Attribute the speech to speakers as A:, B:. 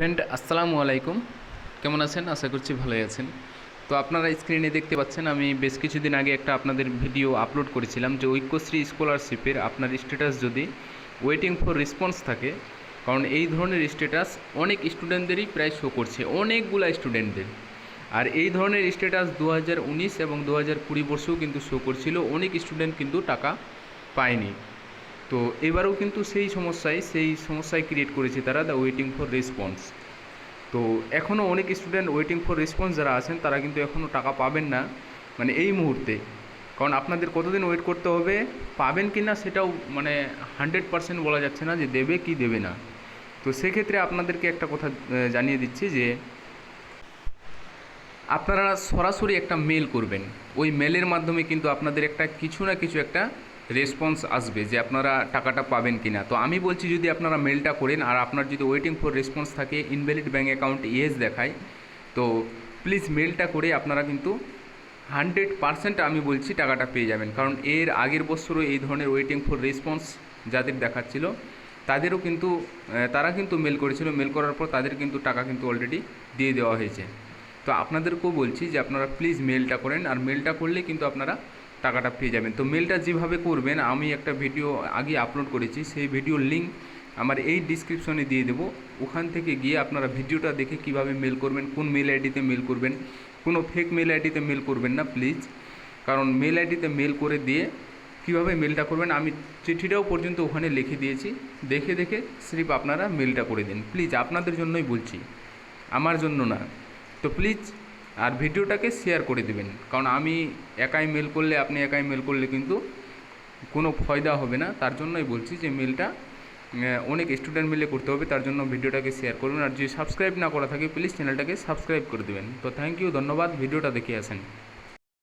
A: Friend আসসালামু আলাইকুম, কেমন আছেন? আশা করছি ভালোই আছেন। তো আপনারা স্ক্রিনে দেখতে পাচ্ছেন, আমি বেশ কিছুদিন আগে একটা আপনাদের ভিডিও আপলোড করেছিলাম যে ঐক্যশ্রী স্কলারশিপের আপনার স্ট্যাটাস যদি ওয়েটিং ফর রেসপন্স থাকে, কারণ এই ধরনের স্ট্যাটাস অনেক স্টুডেন্টদেরই প্রায় শো করছে, অনেকগুলা স্টুডেন্টদের। আর এই ধরনের স্ট্যাটাস 2019 এবং 2020 বর্ষেও কিন্তু শো করছিল, অনেক স্টুডেন্ট কিন্তু টাকা পায়নি। তো এবারেও কিন্তু সেই সমস্যায় ক্রিয়েট করেছে তারা, দ্য ওয়েটিং ফর রেসপন্স। তো এখনও অনেক স্টুডেন্ট ওয়েটিং ফর রেসপন্স যারা আছেন তারা কিন্তু এখনও টাকা পাবেন না, মানে এই মুহূর্তে। কারণ আপনাদের কতদিন ওয়েট করতে হবে, পাবেন কি না সেটাও মানে 100% বলা যাচ্ছে না যে দেবে কি দেবে না। তো সেক্ষেত্রে আপনাদেরকে একটা কথা জানিয়ে দিচ্ছি যে আপনারা সরাসরি একটা মেল করবেন, ওই মেলের মাধ্যমে কিন্তু আপনাদের একটা কিছু না কিছু একটা রেসপন্স আসবে যে আপনারা টাকাটা পাবেন কি না। তো আমি বলছি যদি আপনারা মেলটা করেন আর আপনার যদি ওয়েটিং ফর রেসপন্স থাকে, ইনভ্যালিড ব্যাঙ্ক অ্যাকাউন্ট ইয়েস দেখায়, তো প্লিজ মেলটা করে আপনারা কিন্তু 100% আমি বলছি টাকাটা পেয়ে যাবেন। কারণ এর আগের বছরও এই ধরনের ওয়েটিং ফর রেসপন্স যাদের দেখাচ্ছিল তাদেরও কিন্তু তারা কিন্তু মেল করেছিল, মেল করার পর তাদের কিন্তু টাকা কিন্তু অলরেডি দিয়ে দেওয়া হয়েছে। তো আপনাদেরকেও বলছি যে আপনারা প্লিজ মেলটা করেন, আর মেলটা করলে কিন্তু আপনারা টাকাটা পেয়ে যাবেন। তো মেলটা যেভাবে করবেন আমি একটা ভিডিও আগে আপলোড করেছি, সেই ভিডিওর লিঙ্ক আমার এই ডিসক্রিপশনে দিয়ে দেবো। ওখান থেকে গিয়ে আপনারা ভিডিওটা দেখে কিভাবে মেল করবেন, কোন মেল আইডিতে মেল করবেন, কোনো ফেক মেল আইডিতে মেল করবেন না প্লিজ। কারণ মেল আইডিতে মেল করে দিয়ে কীভাবে মেলটা করবেন আমি চিঠিটাও পর্যন্ত ওখানে লিখে দিয়েছি, দেখে দেখে সির্ফ আপনারা মেলটা করে দিন প্লিজ। আপনাদের জন্যই বলছি, আমার জন্য না। তো প্লিজ আর ভিডিওটাকে শেয়ার করে দেবেন, কারণ আমি একাই মেল করলে, আপনি একাই মেল করলে কিন্তু কোনো ফয়দা হবে না। তার জন্যই বলছি যে মেলটা অনেক স্টুডেন্ট মিলে করতে হবে, তার জন্য ভিডিওটাকে শেয়ার করবেন। আর যদি সাবস্ক্রাইব না করা থাকে প্লিজ চ্যানেলটাকে সাবস্ক্রাইব করে দেবেন। তো থ্যাংক ইউ, ধন্যবাদ, ভিডিওটা দেখে আসেন।